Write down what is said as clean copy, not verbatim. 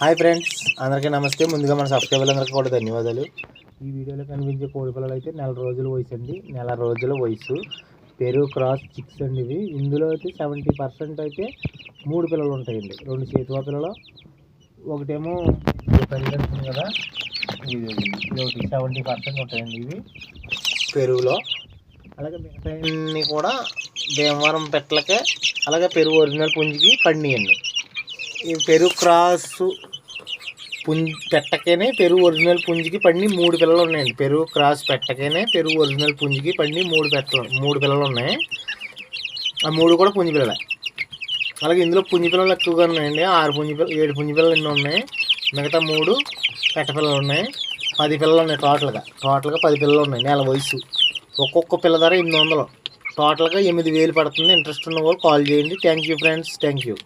Hi friends, అందరికీ నమస్తే. ముందుగా మన సబ్స్క్రైబర్లందరికీ కూడా ధన్యవాదాలు. ఈ వీడియోలో కనిపించే కోడి పిల్లలు అయితే నెల రోజుల వయసు అండి. నెల రోజుల వయసు పెరుగు క్రాస్ చిక్స్ అండి ఇవి. ఇందులో అయితే 70% అయితే 3 పిల్లలు ఉంటాయండి. 2 చేతువా పిల్లలు, ఒకటేమో పెరిగెడుతుంది కదా, ఇది ఒకటి 70% ఉంటాయండి ఇవి పెరుగులో. అలాగే మిగతాన్ని కూడా భీమవరం పెట్టలకే, అలాగే పెరుగు ఒరిజినల్ పుంజికి పండియండి. ఈ పెరుగు క్రాస్ పెట్టకేనే పెరుగు ఒరిజినల్ పుంజికి పండి 3 పిల్లలు ఉన్నాయండి. పెరుగు క్రాస్ పెట్టకేనే పెరుగు ఒరిజినల్ పుంజికి పండి 3 పిల్లలు ఉన్నాయి. ఆ 3 కూడా పుంజి పిల్లలే. అలాగే ఇందులో పుంజి పిల్లలు ఎక్కువగా ఉన్నాయండి. 7 పుంజి పిల్లలు ఎన్నో ఉన్నాయి. మిగతా 3 పెట్ట పిల్లలు ఉన్నాయి. 10 పిల్లలు ఉన్నాయి. టోటల్గా 10 పిల్లలు ఉన్నాయి. నెల వయసు. ఒక్కొక్క పిల్ల ధర 800. టోటల్గా 8,000 పడుతుంది. ఇంట్రెస్ట్ ఉన్న వాళ్ళు కాల్ చేయండి. Thank you friends, thank you.